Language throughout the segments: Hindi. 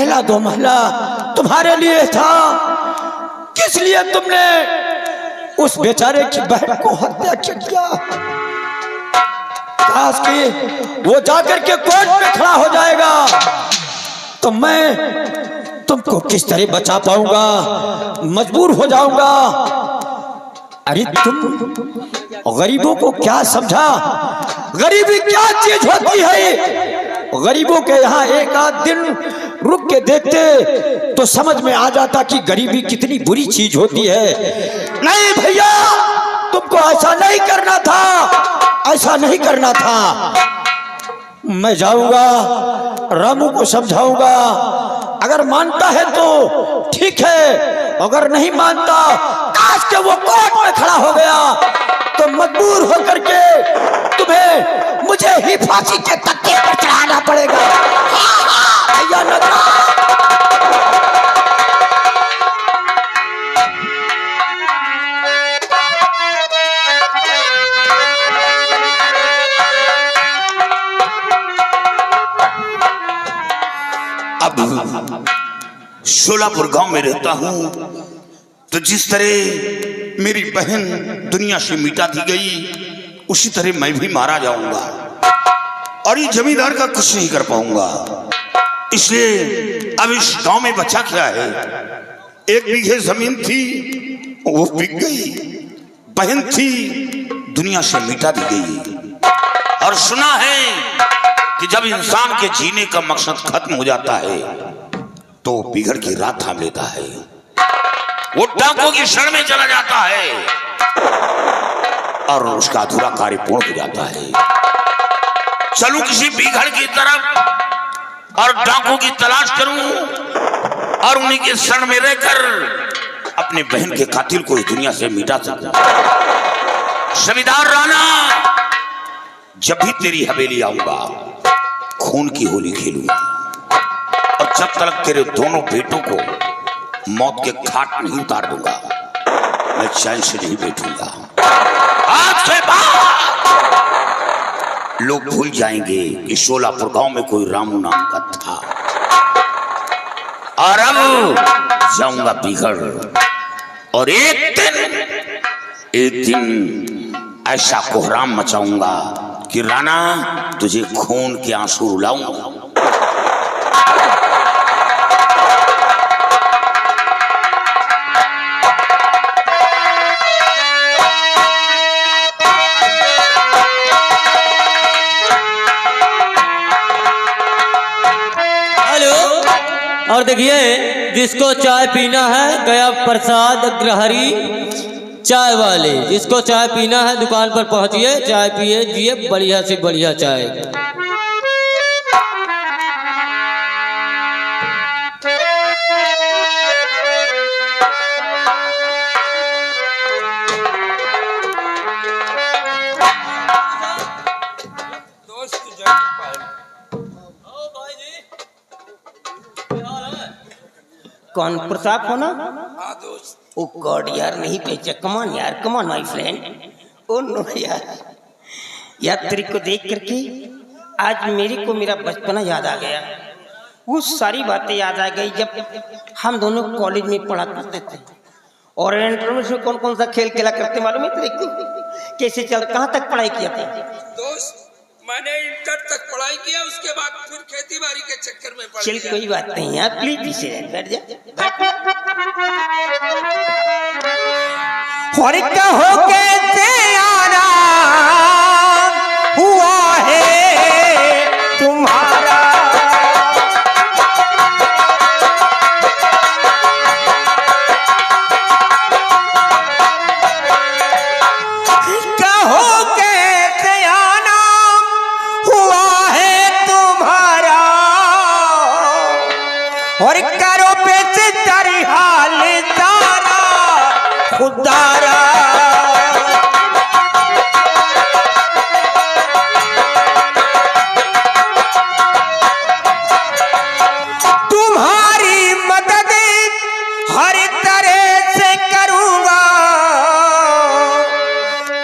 पहला दो महला तुम्हारे लिए था, किस लिए तुमने उस बेचारे की बहन को हत्या किया? काश कि वो जाकर के कोर्ट में खड़ा हो जाएगा तो मैं तुमको किस तरह बचा पाऊंगा, मजबूर हो जाऊंगा। अरे तुम गरीबों को क्या समझा? गरीबी क्या चीज होती है? गरीबों के यहाँ एक आध दिन रुक के देखते तो समझ में आ जाता कि गरीबी कितनी बुरी चीज होती है। नहीं भैया, तुमको ऐसा नहीं करना था, ऐसा नहीं करना था। मैं जाऊंगा, रामू को समझाऊंगा, अगर मानता है तो ठीक है, अगर नहीं मानता, काश के वो कोर्ट में खड़ा हो गया तो मजबूर होकर के तुम्हें मुझे ही फांसी के तख्ते पर चढ़ाना पड़ेगा। भैया नगरा शोलापुर गांव में रहता हूं, तो जिस तरह मेरी बहन दुनिया से मिटा दी गई, उसी तरह मैं भी मारा जाऊंगा और ये जमींदार का कुछ नहीं कर पाऊंगा। इसलिए अब इस गांव में बचा क्या है? 1 बीघे जमीन थी, वो बिक गई। बहन थी, दुनिया से मिटा दी गई। और सुना है कि जब इंसान के जीने का मकसद खत्म हो जाता है तो बिगड़ के रात थाम लेता है, वो डाकों की शरण में चला जाता है और उसका अधूरा कार्य पूर्ण हो जाता है। चलूं किसी बिगड़ की तरफ और डाकों की तलाश करूं और उन्हीं के शरण में रहकर अपने बहन के कातिल को इस दुनिया से मिटा सकूं। जमींदार राणा, जब भी तेरी हवेली आऊंगा खून की होली खेलूंगा और जब तक तेरे दोनों बेटों को मौत के घाट नहीं उतार दूंगा, मैं चैन से नहीं बैठूंगा। आज के बाद लोग भूल जाएंगे कि शोलापुर गांव में कोई रामू नाम का था। और अब जाऊंगा बिगड़ और एक दिन ऐसा कोहराम मचाऊंगा कि राणा तुझे खून के आंसू रुलाऊंगा। और देखिए, जिसको चाय पीना है गया प्रसाद अग्रहरी चाय वाले, जिसको चाय पीना है दुकान पर पहुंचिए, चाय पिए जिए बढ़िया से बढ़िया चाय। कौन प्रताप हो ना? ओ गॉड यार, नहीं पहचान। कमान यार, कमान माय फ्रेंड। ओ नो यार तेरे को देख करके आज मेरे को मेरा बचपना याद आ गया। वो सारी बातें याद आ गई जब हम दोनों कॉलेज में पढ़ा करते थे। और इंटरव्यू में कौन कौन सा खेल खेला करते मालूम है तेरे को? कैसे चल, कहाँ तक पढ़ाई किया था? दोस्त, मैंने इंटर तक पढ़ाई किया, उसके बाद फिर खेती बाड़ी के चक्कर में पड़ चल गया। कोई बात नहीं यार, प्लीज पीछे बैठ जा। और कहो कैसे आराम हुआ है तुम्हारा, कहो कैसे आराम हुआ है तुम्हारा, और करो पे तारी हाल तारा खुदारा। तुम्हारी मदद हर तरह से करूंगा,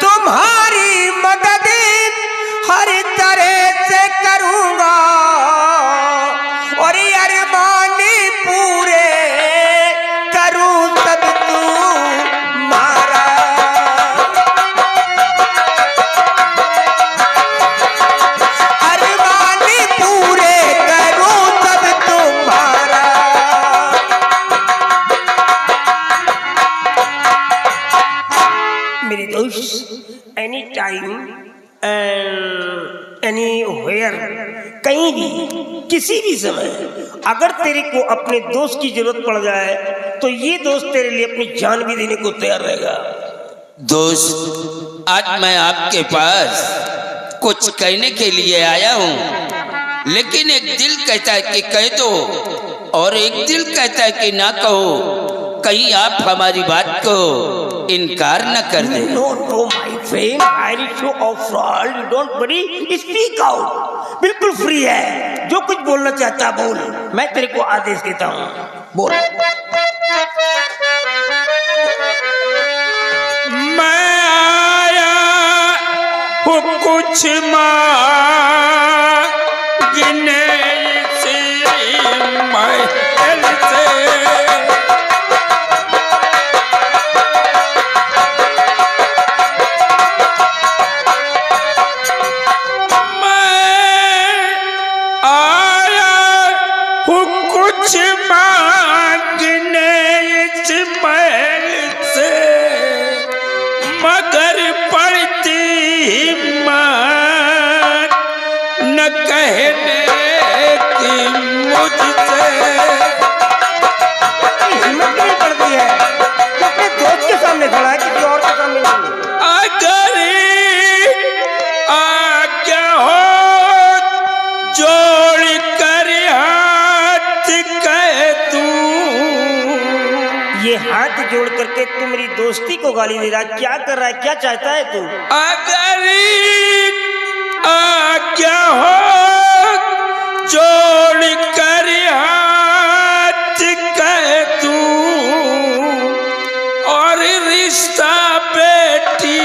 तुम्हारी मदद हर तरह से करूंगा, और अरमानी भी किसी भी समय अगर तेरे को अपने दोस्त की जरूरत पड़ जाए तो ये दोस्त तेरे लिए अपनी जान भी देने को तैयार रहेगा। दोस्त, आज मैं आपके पास कुछ कहने के लिए आया हूँ, लेकिन एक दिल कहता है कि कह दो और एक दिल कहता है कि ना कहो। कहीं आप हमारी बात को इनकार न कर दे। No no my friend, I will show of fraud, you don't worry, speak out. बिल्कुल फ्री है, जो कुछ बोलना चाहता बोल, मैं तेरे को आदेश देता हूँ, बोल। मैं आया हूँ कुछ मांगने से महल से, कुछ मांगने इस महल से, मगर पड़ती हिम्मत न कहने की मुझसे। हिम्मत नहीं पड़ती है तो अपने दोस्त के सामने खड़ा है, किसी और के सामने नहीं। अगर आज्ञा हो जोड़ कर हाथ कह दूं। ये हाथ जोड़ करके तू मेरी दोस्ती को गाली दे रहा है, क्या कर रहा है, क्या चाहता है तू? अगर आज्ञा हो जोड़ कर हाथ कह दूं और रिश्ता बेटी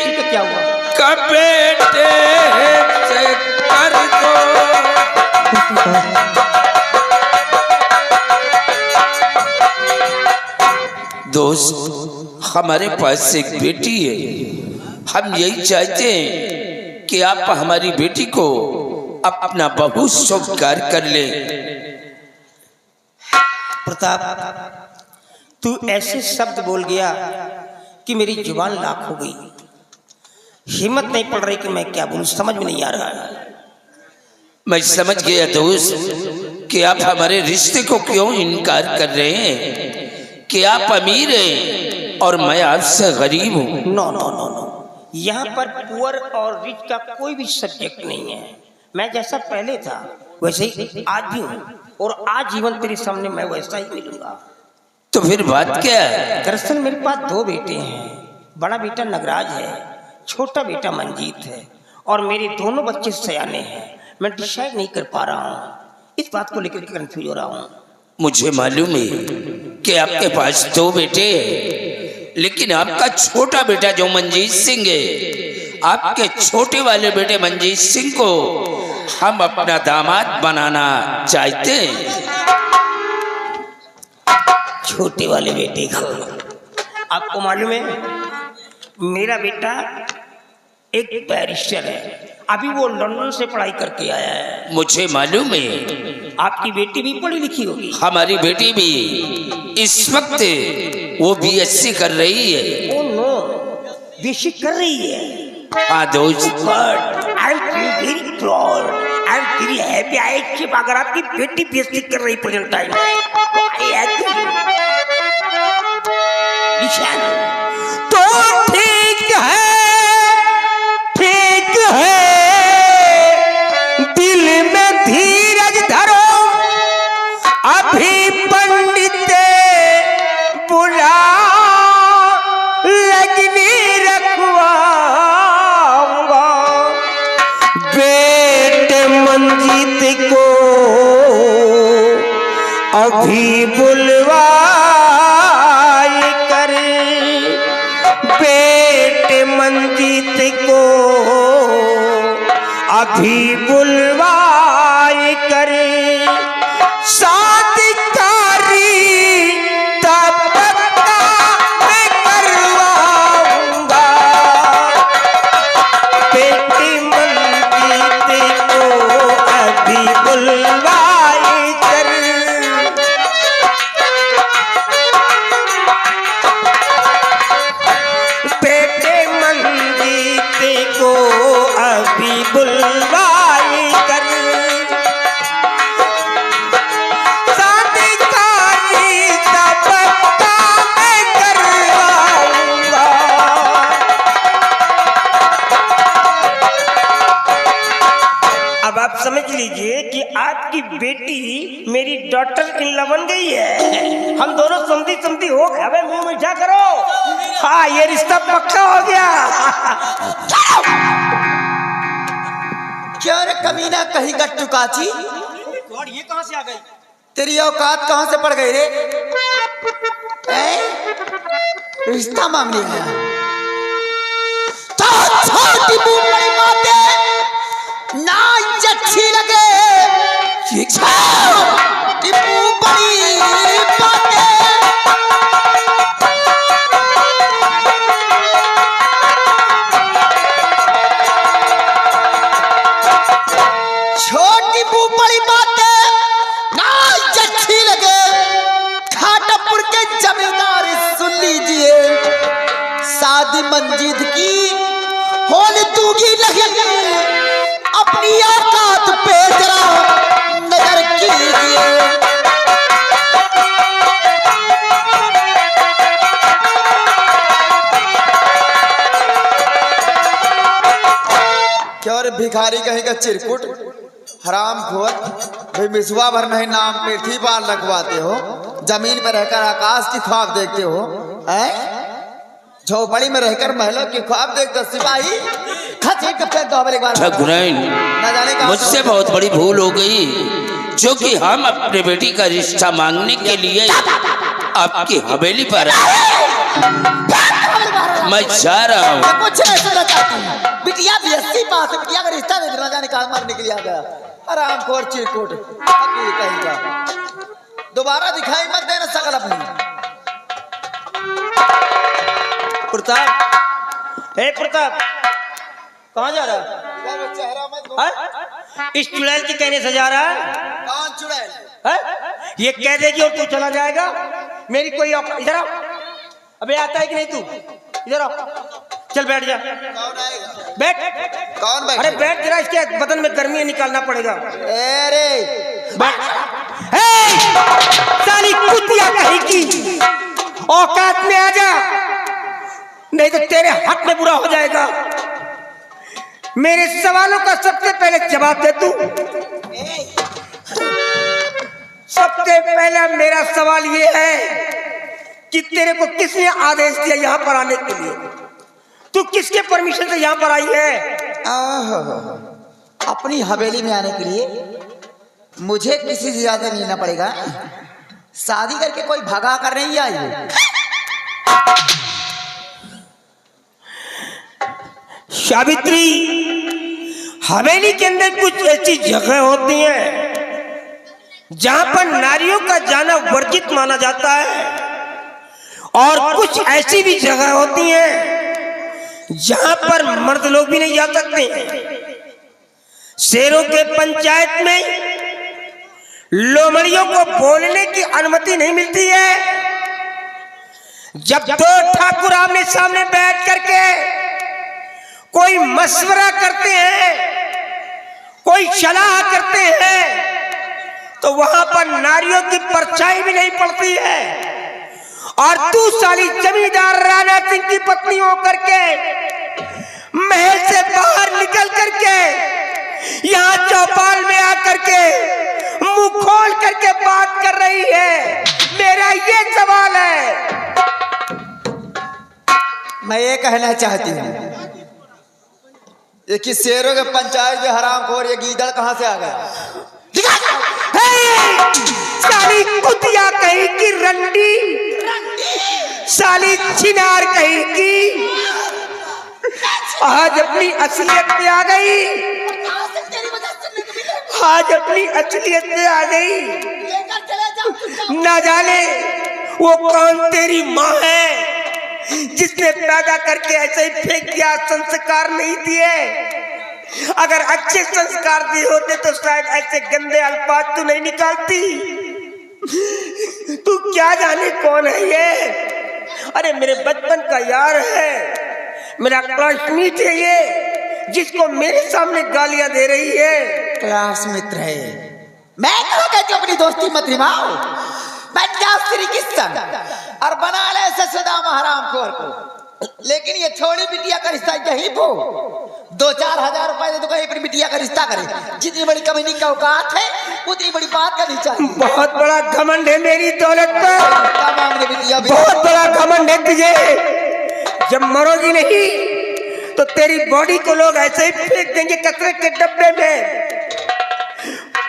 तो क्या हुआ? का बेटे से कर दो। दोस्त, हमारे पास एक बेटी है। हम यही चाहते हैं कि आप हमारी बेटी को अपना बहू स्वीकार कर ले। प्रताप, तू ऐसे शब्द बोल गया कि मेरी जुबान लाख हो गई। हिम्मत नहीं पड़ रही कि मैं क्या बोलूं, समझ में नहीं आ रहा है। मैं समझ गया दोस्त कि आप हमारे रिश्ते को क्यों इनकार कर रहे हैं, कि आप अमीर हैं और मैं आपसे गरीब हूँ। नो नो नो नो, यहाँ पर पुअर और रिच का कोई भी सब्जेक्ट नहीं है। मैं जैसा पहले था वैसे ही आज भी हूँ, और आज जीवन तेरे सामने मैं वैसा ही मिलूंगा। तो फिर बात क्या है? दरअसल मेरे पास दो बेटे हैं। बड़ा बेटा नगराज है, छोटा बेटा मंजीत है, और मेरे दोनों बच्चे सयाने हैं। मैं डिसाइड नहीं कर पा रहा हूँ, इस बात को लेकर कंफ्यूज हो रहा हूँ। मुझे मालूम है कि आपके पास दो बेटे हैं, लेकिन आपका छोटा बेटा जो मंजीत सिंह है, आपके छोटे वाले बेटे मंजीत सिंह को हम अपना दामाद बनाना चाहते हैं। छोटे वाले बेटे को, आपको मालूम है मेरा बेटा एक बैरिस्टर है, अभी वो लंदन से पढ़ाई करके आया है। मुझे मालूम है आपकी बेटी भी पढ़ी लिखी होगी। हमारी बेटी भी इस वक्त वो बीएससी कर रही है। ओह नो, बीएससी कर रही है। हाँ दोस्त, I am very proud, I am very happy. I accept, अगर आपकी बेटी बीएससी कर रही प्रेजेंट टाइम में, तो आई एग्री। तो ठीक है, ठीक है, दिल में धीरज धरो, अभी पंडित बुला लगनी रखवाऊंगा। बेटे मंजीत को अभी बुलवाए कर, बेटे मंजीत को अभी बुलवाए कर, शादीकारी तब पक्का मैं करवाऊंगा। बेटे मंजीत को अभी बुलवाए कर। बेटे मंजीत को अभी बुलवाए समझ लीजिए कि आपकी बेटी मेरी डॉटर इन लव बन गई है। हम दोनों समझी समझी हो गए। अबे मुंह मीठा करो। हाँ, ये रिश्ता पक्का हो गया। क्या रे कमीना कहीं गट्टू काची, ये कहाँ से आ गई? तेरी औकात कहाँ से पड़ गई रे? रिश्ता मांगने आया तो छोटी बूढ़ी बातें ना अच्छी लगे, छोटी बूढ़ी बातें छोटी बूढ़ी बातें ना अच्छी लगे। खाटापुर के जमींदार सुन लीजिए, शादी मंजीद की होने दूंगी नहीं, अपनी औकात पे जरा नजर कीजिए। क्या रे भिखारी कहीं का चिरकुट, हराम खोर, भाई मिसवा भर नहीं नाम पृथ्वी पार लगवाते हो, जमीन पर रहकर आकाश की ख्वाब देखते हो, झोपड़ी में रहकर महलों की ख्वाब देखते। सिपाही खचे के फेंक दो एक बार। ठकुराइन, न जाने का मुझसे बहुत बड़ी भूल हो गई, जो कि हम अपने बेटी का रिश्ता मांगने के लिए आपकी हवेली पर आए। मैं जा रहा हूँ। कुछ नहीं सुनना चाहती हूँ। बिटिया BSc पास है, बिटिया का रिश्ता दे देना, जाने कहाँ मारने के लिए आ गया। आराम खोर चिरकुट कहीं का, दोबारा दिखाई मत देना शकल अपनी। प्रताप, हे प्रताप, कहाँ जा रहा है? चेहरा मत इस चुड़ैल की कहने से जा रहा है? कौन चुड़ैल? ये कह देगी और तू चला जाएगा? मेरी कोई इधर आओ। अबे आता है कि नहीं तू? इधर आओ, चल बैठ जा। कौन आएगा? बैठ। कौन बैठ? अरे बैठ जरा, इसके बदन में गर्मी निकालना पड़ेगा। अरे बैठ। साली कुतिया कहीं की, औकात में आ जा, नहीं तो तेरे हक में बुरा हो जाएगा। मेरे सवालों का सबसे पहले जवाब दे तू। सबसे पहला मेरा सवाल ये है कि तेरे को किसने आदेश दिया यहाँ पर आने के लिए? तू किसके परमिशन से यहाँ पर आई है? अपनी हवेली में आने के लिए मुझे किसी से ज्यादा नहीं लेना पड़ेगा। शादी करके कोई भगा कर नहीं आई है। सावित्री, हवेली के अंदर कुछ ऐसी जगह होती हैं जहां पर नारियों का जाना वर्जित माना जाता है, और कुछ ऐसी भी जगह होती हैं जहां पर मर्द लोग भी नहीं जा सकते। शेरों के पंचायत में लोमड़ियों को बोलने की अनुमति नहीं मिलती है। जब दो ठाकुर आमने सामने बैठ करके कोई मशवरा करते हैं, कोई सलाह करते हैं, तो वहां पर नारियों की परछाई भी नहीं पड़ती है। और तू साली जमींदार राणा सिंह की पत्नी होकर के महल से बाहर निकल करके यहाँ चौपाल में आकर के मुंह खोल करके बात कर रही है। मेरा ये सवाल है। मैं ये कहना चाहती हूँ कि शेरों के पंचायत में हरामखोर ये गीदड़ कहाँ से आ गया? साली कुतिया कहीं की रंडी, साली छिनार कहीं की, आज अपनी असलियत में आ गई। आज अपनी असलियत में आ गई। ना जाने वो कौन तेरी माँ है जिसने पैदा करके ऐसे ही फेंक दिया, संस्कार नहीं दिए। अगर अच्छे संस्कार दिए होते तो शायद ऐसे गंदे अल्फाज तू नहीं निकालती। तू क्या जाने कौन है ये? अरे मेरे बचपन का यार है, मेरा क्लासमेट है ये, जिसको मेरे सामने गालियां दे रही है। क्लास मित्र है। मैं क्यों कहती हूँ अपनी दोस्ती मत निभाओ। बन जाओ श्री कृष्ण और बना ले सदाम हरामखोर को। लेकिन ये छोड़ी बिटिया का रिश्ता यही वो 2-4 हजार रुपए दे दूंगा अपनी बिटिया का रिश्ता करे। जितनी बड़ी कमीनी का औकात है उतनी बड़ी बात करनी चाहिए। बहुत बड़ा घमंड है मेरी दौलत पर, क्या मांग बिटिया बहुत बड़ा घमंड है तुझे। जब मरोगी नहीं तो तेरी बॉडी को लोग ऐसे ही फेंक देंगे कचरे के डब्बे में।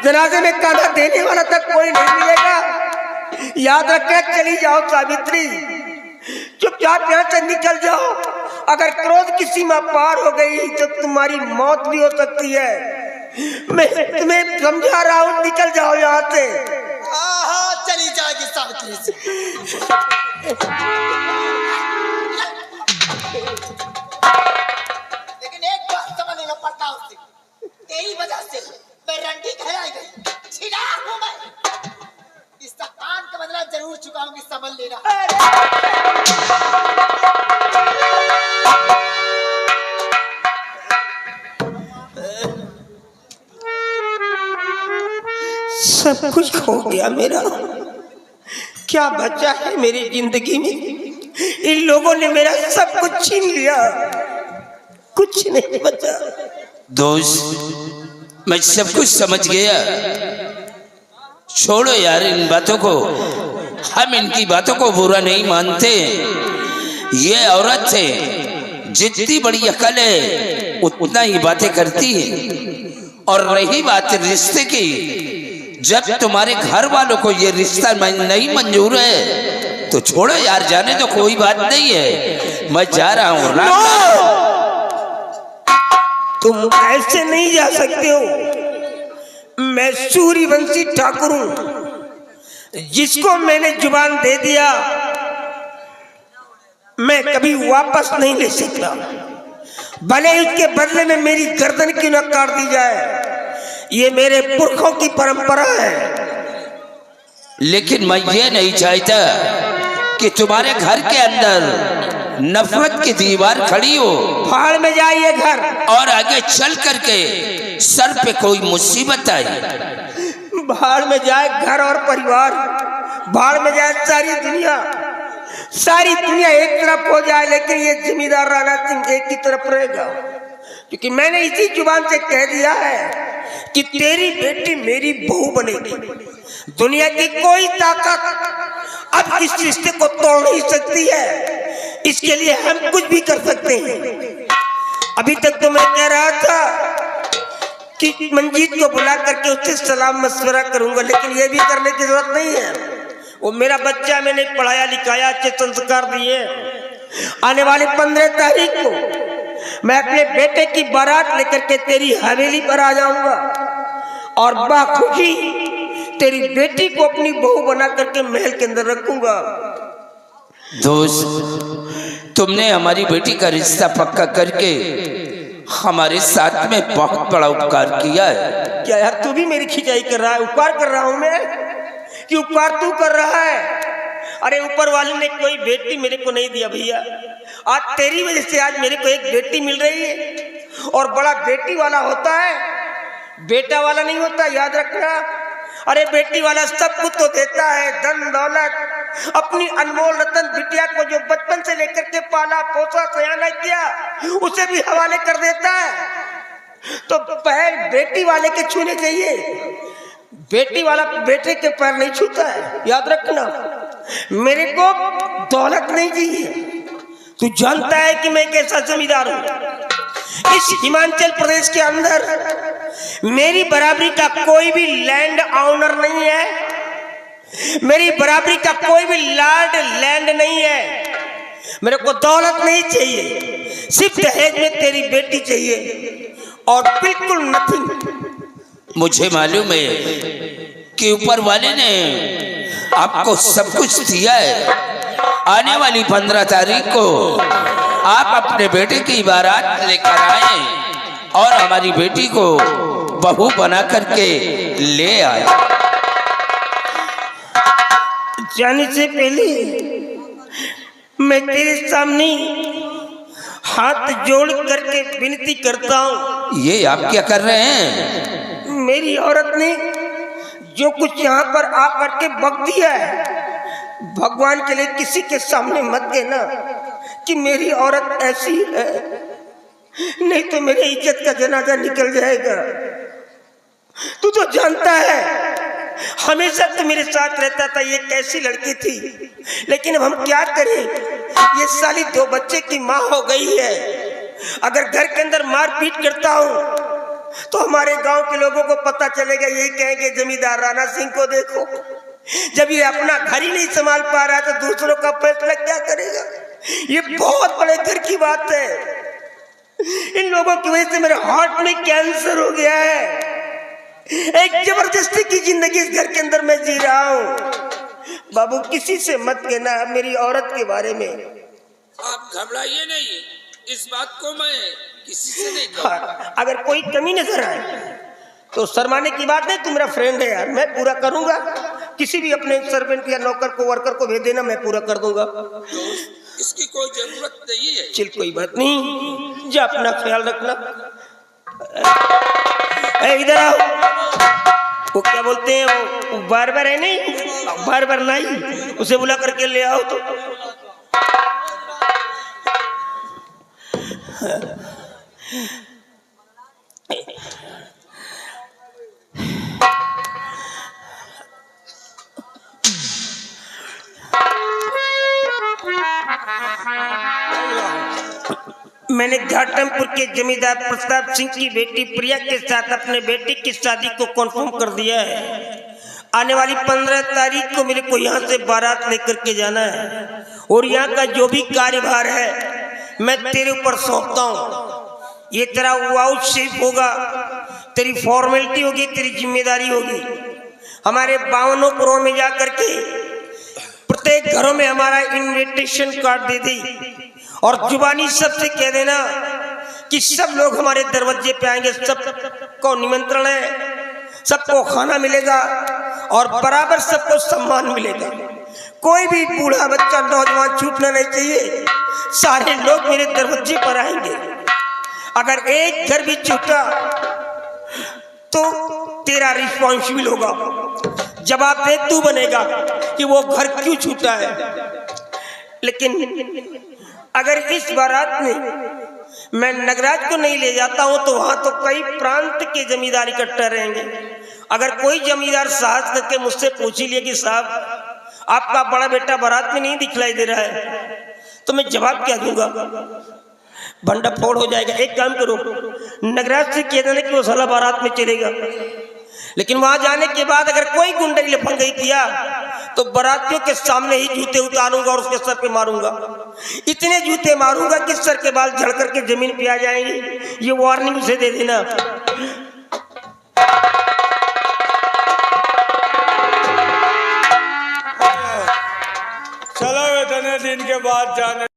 जनाजे में कांधा देने वाला तक कोई नहीं मिलेगा। याद रखे, चली जाओ सावित्री, चुपचाप यहाँ से निकल जाओ। अगर क्रोध की सीमा पार हो गई तो तुम्हारी मौत भी हो सकती है। मैं तुम्हें समझा रहा हूँ, निकल जाओ यहाँ से। चली जाएगी सावित्री से। लेकिन एक बात समझ लेना पड़ता उससे, तेरी वजह से मैं रंडी कहलाई गई, छिना हूँ मैं। इसका कान का बदला जरूर चुकाऊंगी, समझ लेना। सब कुछ खो गया मेरा, क्या बचा है मेरी जिंदगी में? इन लोगों ने मेरा सब कुछ छीन लिया, कुछ नहीं बचा। दोस्त, मैं सब कुछ समझ गया। छोड़ो यार इन बातों को, हम इनकी बातों को बुरा नहीं मानते। ये औरत है, जितनी बड़ी अकल है उतना ही बातें करती है। और रही बात रिश्ते की, जब तुम्हारे घर वालों को ये रिश्ता नहीं मंजूर है तो छोड़ो यार, जाने तो कोई बात नहीं है। मैं जा रहा हूँ। तुम ऐसे नहीं जा सकते हो। मैं सूर्यवंशी ठाकुर हूं, जिसको मैंने जुबान दे दिया मैं कभी वापस नहीं ले सकता, भले उसके बदले में मेरी गर्दन क्यों न काट दी जाए। ये मेरे पुरखों की परंपरा है। लेकिन मैं ये नहीं चाहता कि तुम्हारे घर के अंदर नफरत की दीवार खड़ी हो। फाड़ में जाइए घर, और आगे चल करके सर पे कोई मुसीबत आई। भाड़ में जाए घर और परिवार, भाड़ में जाए सारी दुनिया। सारी दुनिया एक तरफ हो जाए, लेकिन ये जमींदार राणा सिंह एक की तरफ रहेगा। क्योंकि मैंने इसी जुबान से कह दिया है कि तेरी बेटी मेरी बहू बनेगी। दुनिया की कोई ताकत अब इस रिश्ते को तोड़ नहीं सकती है। इसके लिए हम कुछ भी कर सकते हैं। अभी तक तो मैं कह रहा था कि मंजीत को बुला करके उससे सलाम मशवरा करूंगा, लेकिन ये भी करने की जरूरत नहीं है। वो मेरा बच्चा, मैंने पढ़ाया लिखाया, अच्छे संस्कार दिए। आने वाली 15 तारीख को मैं अपने बेटे की बारात लेकर के तेरी हवेली पर आ जाऊंगा और बाखुशी तेरी बेटी को अपनी बहू बना करके महल के अंदर रखूंगा। दोस्त, तुमने हमारी बेटी का रिश्ता पक्का करके हमारे साथ में बहुत बड़ा उपकार किया है। क्या यार तू भी मेरी खिंचाई कर रहा है? उपकार कर रहा हूं मैं कि उपकार तू कर रहा है? अरे ऊपर वाले ने कोई बेटी मेरे को नहीं दिया भैया। आज तेरी वजह से आज मेरे को एक बेटी मिल रही है। और बड़ा बेटी वाला होता है, बेटा वाला नहीं होता, याद रखना। अरे बेटी वाला सब कुछ तो देता है, धन दौलत, अपनी अनमोल रतन बिटिया को जो बचपन से लेकर के पाला पोसा सयाना किया उसे भी हवाले कर देता है। तो पैर बेटी वाले के छूने चाहिए, बेटी वाला बेटे के पैर नहीं छूता है, याद रखना। मेरे को दौलत नहीं चाहिए। तू जानता है कि मैं कैसा जमींदार हूं। इस हिमाचल प्रदेश के अंदर मेरी बराबरी का कोई भी लैंड ऑनर नहीं है, मेरी बराबरी का कोई भी लॉर्ड लैंड नहीं है। मेरे को दौलत नहीं चाहिए, सिर्फ दहेज में तेरी बेटी चाहिए और बिल्कुल नथिंग। मुझे मालूम है कि ऊपर वाले ने आपको सब कुछ दिया है। आने वाली 15 तारीख को आप अपने बेटे की बारात लेकर आए और हमारी बेटी को बहू बना करके ले आए। जाने से पहले मैं तेरे सामने हाथ जोड़ करके विनती करता हूँ। ये आप क्या कर रहे हैं? मेरी औरत ने जो कुछ यहाँ पर आकर के बक दिया है, भगवान के लिए किसी के सामने मत देना। कि मेरी औरत ऐसी है, नहीं तो मेरी इज्जत का जनाजा निकल जाएगा। तू तो जानता है हमेशा तो मेरे साथ रहता था, ये कैसी लड़की थी, लेकिन अब हम क्या करें, ये साली 2 बच्चे की माँ हो गई है। अगर घर के अंदर मारपीट करता हूँ तो हमारे गांव के लोगों को पता चलेगा, यही कहेंगे जमींदार राणा सिंह को देखो, जब ये अपना घर ही नहीं संभाल पा रहा तो दूसरों का फैसला क्या करेगा। ये बहुत बड़े घर की बात है। इन लोगों की वजह से मेरे हार्ट में कैंसर हो गया है। एक जबरदस्ती की जिंदगी इस घर के अंदर मैं जी रहा हूँ। बाबू किसी से मत कहना मेरी औरत के बारे में। आप घबराइए नहीं, इस बात को मैं किसी से नहीं कहूँगा। हाँ, अगर कोई कमी नजर आए तो शर्माने की बात नहीं, तू मेरा फ्रेंड है यार, मैं पूरा करूंगा। किसी भी अपने सर्वेंट या नौकर को वर्कर को भेज देना, मैं पूरा कर दूंगा। इसकी कोई जरूरत नहीं है। चल कोई बात नहीं, जा अपना ख्याल रखना। इधर आओ। वो क्या बोलते हैं, वो बार-बार है नहीं, बार-बार नहीं, उसे बुला करके ले आओ तो। मैंने घाटमपुर के जमींदार प्रताप सिंह की बेटी प्रिया के साथ अपने बेटे की शादी को कन्फर्म कर दिया है। आने वाली 15 तारीख को मेरे को यहाँ से बारात लेकर के जाना है, और यहाँ का जो भी कार्यभार है मैं तेरे ऊपर सौंपता हूँ। ये तेरा वाउचशिप होगा, तेरी फॉर्मेलिटी होगी, तेरी जिम्मेदारी होगी। हमारे 52 पुरों में जा करके प्रत्येक घरों में हमारा इनविटेशन कार्ड दे दी, और जुबानी सबसे कह देना कि सब लोग हमारे दरवाजे पे आएंगे, सबको निमंत्रण है, सबको खाना मिलेगा और बराबर सबको सम्मान मिलेगा। कोई भी बूढ़ा बच्चा नौजवान छूटना नहीं चाहिए, सारे लोग मेरे दरवाजे पर आएंगे। अगर एक घर भी छूटा तो तेरा रिस्पॉन्सिबल होगा, जवाबदेह तू बनेगा कि वो घर क्यों छूटा है। लेकिन अगर इस बारात में मैं नगराज को नहीं ले जाता हूं तो वहां तो कई प्रांत के जमींदार इकट्ठा रहेंगे। अगर कोई जमींदार साहस करके मुझसे पूछ ही लिया कि साहब आपका बड़ा बेटा बारात में नहीं दिखलाई दे रहा है, तो मैं जवाब क्या दूंगा, भंडा फोड़ हो जाएगा। एक काम करो, नगराज से कह देना कि वो साला बारात में चलेगा, लेकिन वहां जाने के बाद अगर कोई गुंडई लफंगई किया तो बारातियों के सामने ही जूते उतारूंगा और उसके सर पे मारूंगा। इतने जूते मारूंगा कि सर के बाल झड़ करके जमीन पे आ जाएंगे। ये वार्निंग उसे दे देना। चलो इतने दिन के बाद जाने